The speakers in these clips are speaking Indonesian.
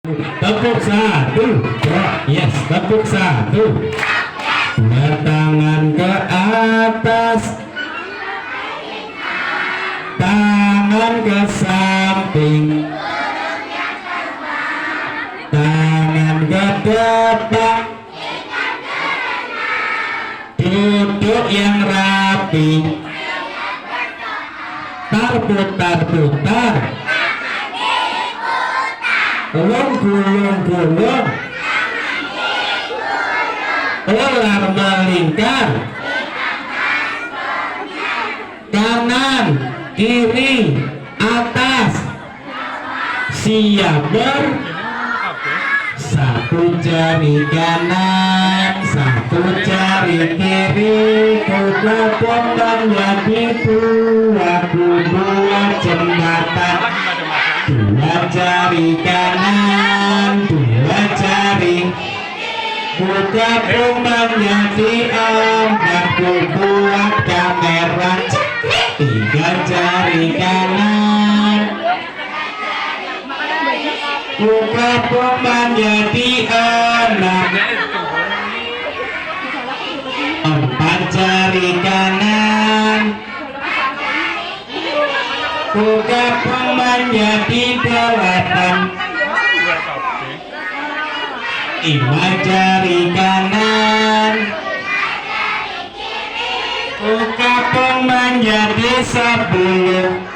Tepuk satu, yes, tepuk satu. Dua tangan ke atas, tangan ke samping, tangan ke depan, duduk yang rapi, putar-putar, gulung-gulung, ular melingkar, kanan, kiri, atas, siap satu jari kanan, satu jari kiri, kuda pombang jadi dua jembatan, dua jari kanan, dua jari, kuda pombang jadi empat, buat kamera, tiga jari kanan, buka pombang jadi enam, empat jari kanan, buka pombang jadi delapan, lima jari kanan, buka pombang jadi 10.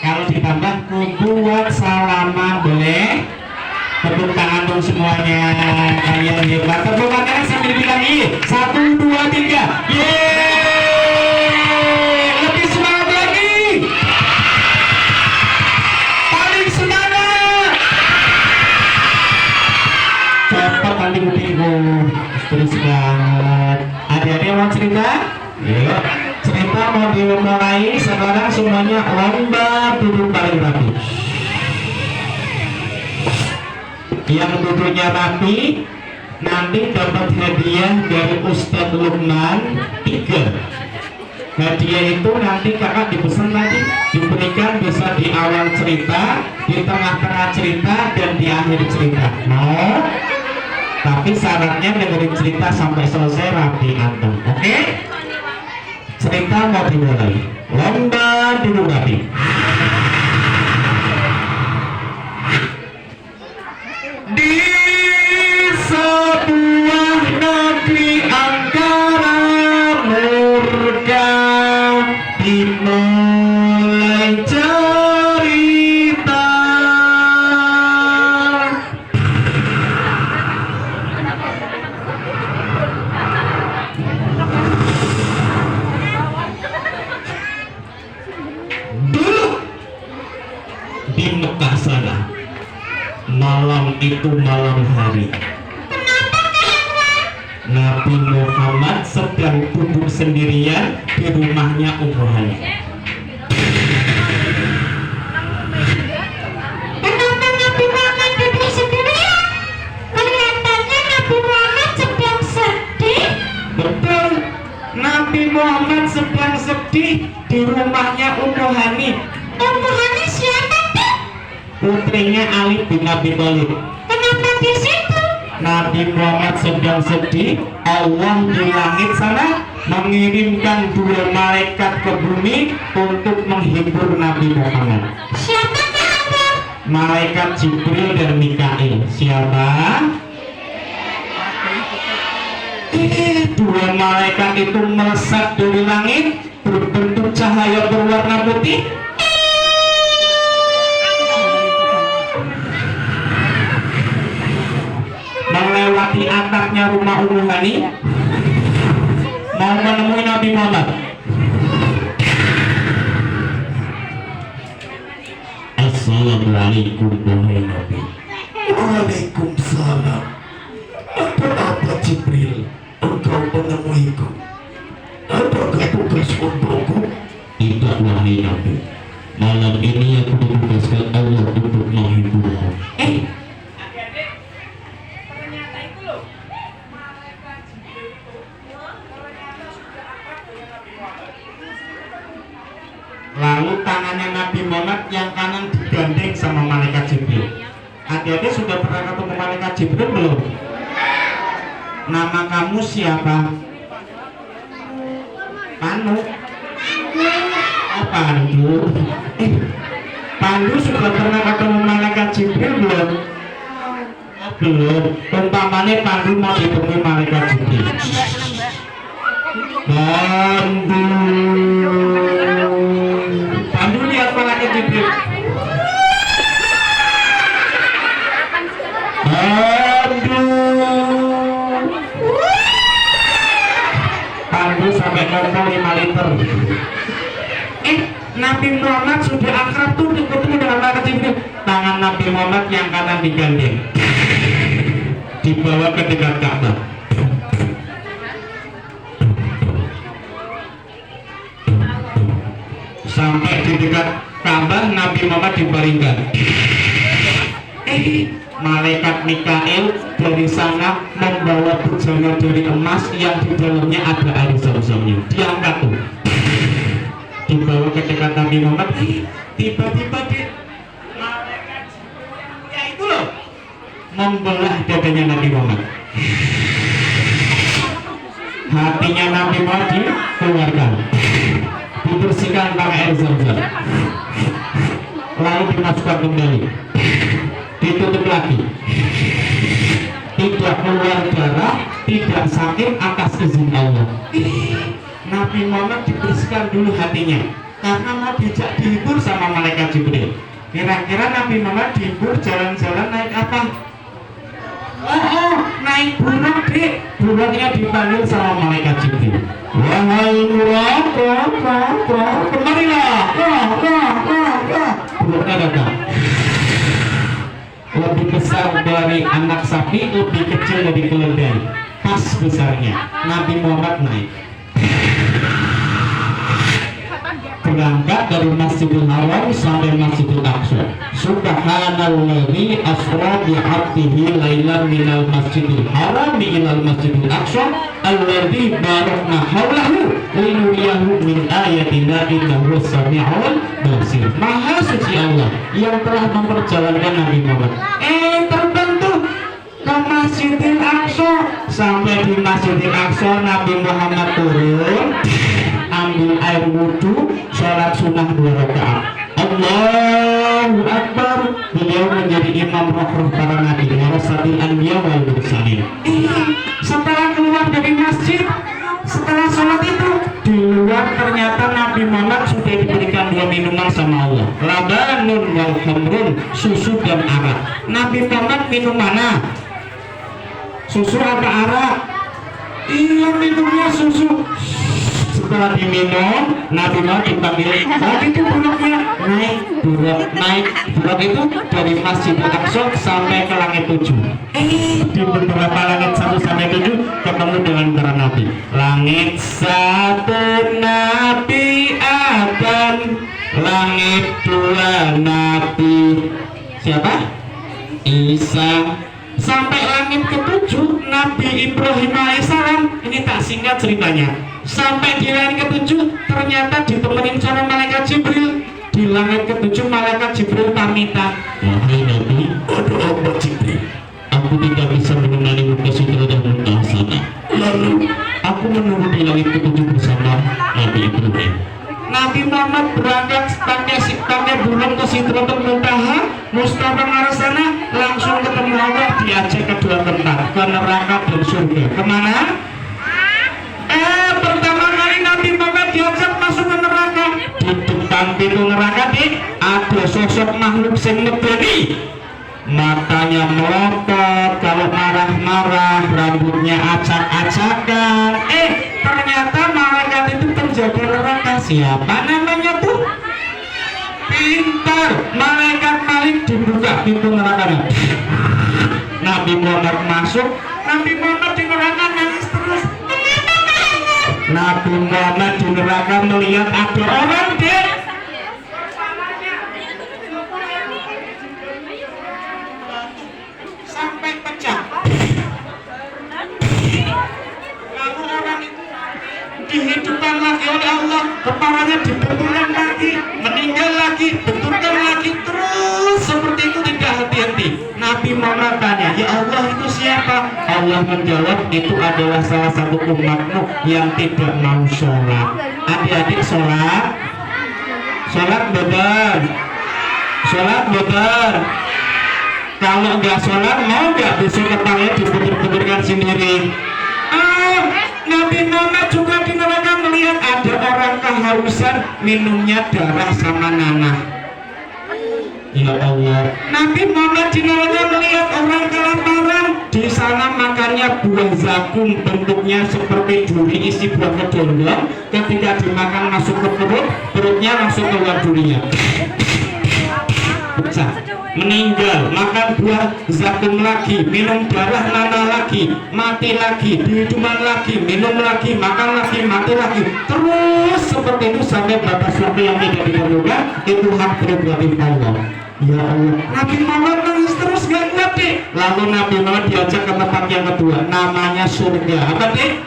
Kalau ditambah buat salaman boleh. Tepuk tangan dong semuanya, kalian hebat. Tepuk tangan sambil bilang i 1, 2, 3. Yeay, lebih semangat lagi, paling semangat. Cepat nanti mutiku terus banget. Adik-adik mau cerita? Yuk, cerita mau dimulai sekarang. Semuanya lomba duduk paling rapi. Yang duduknya rapi nanti dapat hadiah dari Ustadz Lukman 3. Hadiah itu nanti kakak dipesan tadi diberikan bisa di awal cerita, di tengah-tengah cerita, dan di akhir cerita. Mau? Tapi syaratnya dengerin cerita sampai selesai rapi antum. Oke? Cerita mau dimulai. Lomba duduk rapi. Di sebuah negeri angkara murka dimulai cerita. Dulu di Mekah sana, malam itu malam hari, Nabi Muhammad sedang duduk sendirian di rumahnya Ummu Hani. Kenapa Nabi Muhammad duduk sendirian? Kelihatannya Nabi Muhammad sedang sedih. Betul, Nabi Muhammad sedang sedih di rumahnya Ummu Hani. Ummu Hani siapa tuh? Putrinya Ali bin Abi Thalib. Kenapa di situ? Nabi Muhammad sedang sedih. Allah di langit sana mengirimkan 2 malaikat ke bumi untuk menghibur Nabi Muhammad. Siapa kamu? Malaikat Jibril dan Mikail. Siapa? Dua malaikat itu melesat dari langit berbentuk cahaya berwarna putih. Melewati atapnya rumah Ummu Hani, mau menemui Nabi Muhammad. Assalamualaikum wahai Nabi. Waalaikumsalam. Ada apa Jibril? Engkau menemuiku. Adakah tugas untukku? Tidak wahai Nabi. Malam ini aku ditugaskan Allah untuk menghiburmu. Lalu tangannya Nabi Muhammad yang kanan digandeng sama malaikat Jibril. Adik-adik sudah pernah ketemu malaikat Jibril belum? Nama kamu siapa? Pandu. Oh, Pandu. Pandu sudah pernah ketemu malaikat Jibril belum? Oh, belum. Umpamanya Pandu mau ditemui malaikat Jibril. Pandu. Pandu lihat malaikat Jibril. Pandu sampai ngomong 5 liter. Nabi Muhammad sudah akrab tuh ketemu dengan malaikat Jibril. Tangan Nabi Muhammad yang kanan digandeng, dibawa ke dekat Ka'bah. Sampai di dekat Ka'bah Nabi Muhammad dibaringkan. Malaikat Mikael dari sana membawa bejana dari emas yang di dalamnya ada air zam-zamnya. Diangkat tuh, dibawa ke dekat Nabi Muhammad. Tiba-tiba malaikat ya itu loh membelah dadanya Nabi Muhammad. Hatinya Nabi Muhammad dikeluarkan, dibersihkan pakai air zam-zam, lalu dimasukkan kembali, ditutup lagi, tidak keluar darah, tidak sakit atas izin Allah. Nabi Muhammad dibersihkan dulu hatinya karena mau dijak dihibur sama malaikat Jibril. Kira-kira Nabi Muhammad dihibur jalan-jalan naik apa? Naik burung, Dek. Burungnya dipanggil sama malaikat Jibril. Wahai Muhammad, kemarilah. Burungnya datang. Lebih besar dari anak sapi, lebih kecil dari keledai, pas besarnya. Nabi Muhammad naik, berangkat dari Masjidil Haram sampai Masjidil Aqsa. Subhanalladzi asra bi 'abdihi lailan minal Masjidil Haram ilal Masjidil Aqsa alladzi barakna haulahu linuriyahu min ayatina innahu sami'un basir. Maha suci Allah yang telah memperjalankan Nabi Muhammad terbentuk ke Masjidil Aqsa. Sampai di Masjidil Aqsa Nabi Muhammad turun, ambil air wudhu, sholat sunnah 2 rakaat. Allahu Akbar. Beliau menjadi imam roh para nabi, warasatil anbiya wal mursalin. Setelah keluar dari masjid, setelah sholat itu, di luar ternyata Nabi Muhammad sudah diberikan 2 minuman sama Allah, labanun wal khamrun, susu dan arak. Nabi Muhammad minum mana? Susu apa arak? Iya, minumnya susu. Setelah diminum, Nabi Muhammad dipanggil. Saat itu buruknya naik buruk itu dari Masjidil Aqsa sampai ke langit 7. Di beberapa langit 1 sampai 7 ketemu dengan para nabi. Langit 1 Nabi Adam, langit 2 Nabi siapa? Isa. Sampai langit ke-7 Nabi Ibrahim alaihissalam. Ini tak singkat ceritanya. Sampai di langit ke-7 ternyata ditemenin sama malaikat Jibril. Di langit ke-7 malaikat Jibril pamitan. Wahai Nabi, ada apa Jibril? Aku tidak bisa mengenali muka sutra dan muka sana. Lalu aku menunggu di langit ke-7 bersama Nabi Ibrahim. Nabi Muhammad berangkat pakai burung ke Sidratul Muntaha, Mustafa Narasana, langsung ketemu Allah, diajak ke 2 tempat, ke neraka dan surga. Kemana? Pertama kali Nabi Muhammad diajak masuk ke neraka. Di depan pintu neraka ada sosok makhluk yang medeni. Matanya melotot, kalau marah-marah, rambutnya acak-acakan. Ternyata malaikat itu penjaga neraka. Siapa namanya tuh? Pintar. Malaikat Malik dibuka pintu neraka. Nabi Muhammad masuk. Nabi Muhammad di neraka nangis terus. Nabi Muhammad di neraka melihat ada orang sampai pecah. Lalu orang itu dihidupkan lagi oleh Allah, kepalanya dibenturkan lagi, meninggal lagi, benturkan lagi, terus seperti itu tidak henti-henti. Nabi Allah menjawab, itu adalah salah satu umatmu yang tidak mau sholat. Adik-adik sholat bener. Sholat bener. Kalau nggak sholat, mau nggak besok kepalanya diputer-puterkan sendiri? Nabi Muhammad juga di neraka melihat ada orang kehausan, minumnya darah sama nanah. Ya Allah. Nabi Muhammad di neraka melihat orang kelaparan, di sana makannya buah zakum, bentuknya seperti duri isi buah kedondong. Ketika dimakan masuk ke perut, perutnya langsung keluar durinya. Pecah, meninggal. Makan buah zakum lagi, minum darah nanah lagi, mati lagi, dihidupan lagi, minum lagi, makan lagi, mati lagi, terus seperti itu sampai batas waktu yang tidak ditentukan. Itu hak prerogatif Allah. Ya Allah, Nabi Muhammad nangis terus gak kuat deh. Lalu Nabi Muhammad diajak ke tempat yang kedua, namanya surga. Apa deh?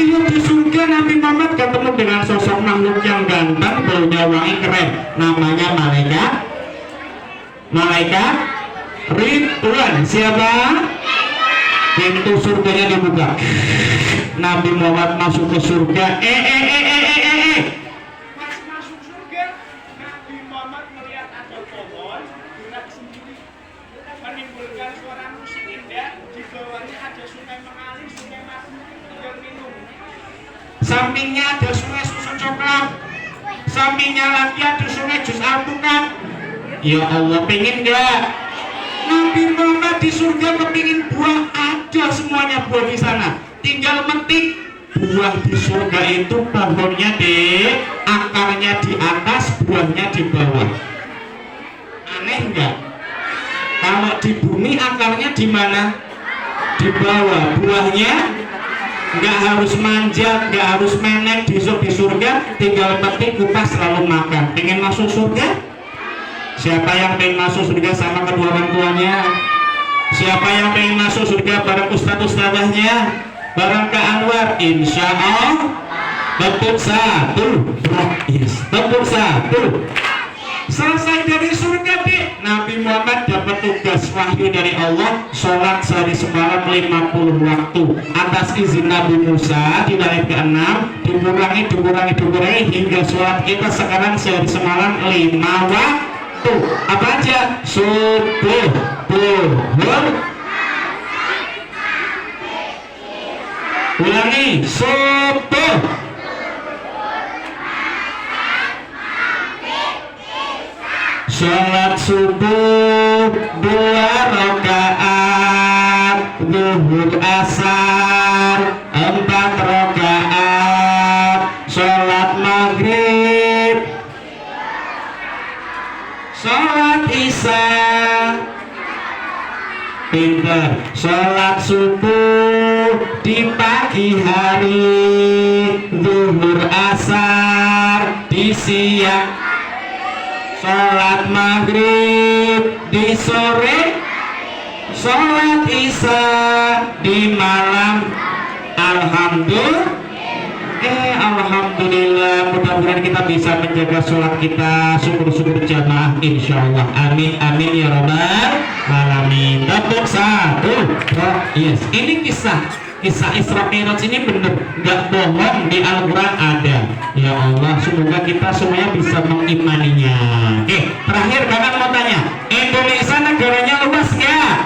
Iya, di surga Nabi Muhammad ketemu dengan sosok makhluk yang ganteng, baunya wangi, keren. Namanya malaikat Ridwan. Siapa? Pintu surganya dibuka. Nabi Muhammad masuk ke surga. Masuk surga, Nabi Muhammad melihat ada pohon gerak sendiri, menimbulkan suara musik indah. Di bawahnya ada sungai mengalir, sungai mati, tinggal minum. Sampingnya ada sungai susu coklat, sampingnya lagi ada sungai jus alpukat. Ya Allah, pengen gak? Nabi Muhammad di surga kepingin buah, ada semuanya buah di sana. Tinggal metik. Buah di surga itu pohonnya akarnya di atas, buahnya di bawah. Aneh enggak? Kalau di bumi akarnya di mana? Di bawah. Buahnya nggak harus manjat, nggak harus menek. Di surga tinggal petik, kupas, lalu makan. Pengen masuk surga? Siapa yang pengen masuk surga sama kedua orang tuanya? Siapa yang pengen masuk surga bareng ustadz-ustadzahnya? Bareng Kak Anwar? Insya Allah. Tepuk satu. Yes. Tepuk satu. Selesai dari surga deh, Nabi Muhammad dapat tugas wahyu dari Allah, sholat sehari semalam 50 waktu atas izin Nabi Musa. Di ayat ke-6 dikurangi hingga sholat kita sekarang sehari semalam 5 waktu. Apa aja? Subuh, duhur, ulangi, subuh, sholat subuh 2 rakaat, duhur asar 4 rakaat, sholat maghrib, sholat isya, pinter, sholat subuh di pagi hari, duhur asar di siang, sholat maghrib di sore, sholat isya di malam. Alhamdulillah, mudah-mudahan kita bisa menjaga sholat kita, syukur-syukur jamaah insyaallah. Amin amin ya rabbal alamin. Tepuk satu. Yes, ini kisah Isra Mi'raj ini bener, nggak bohong, di Al-Quran ada. Ya Allah, semoga kita semuanya bisa mengimaninya. Terakhir kakak mau tanya, Indonesia negaranya luas nggak?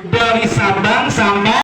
Dari Sabang sampai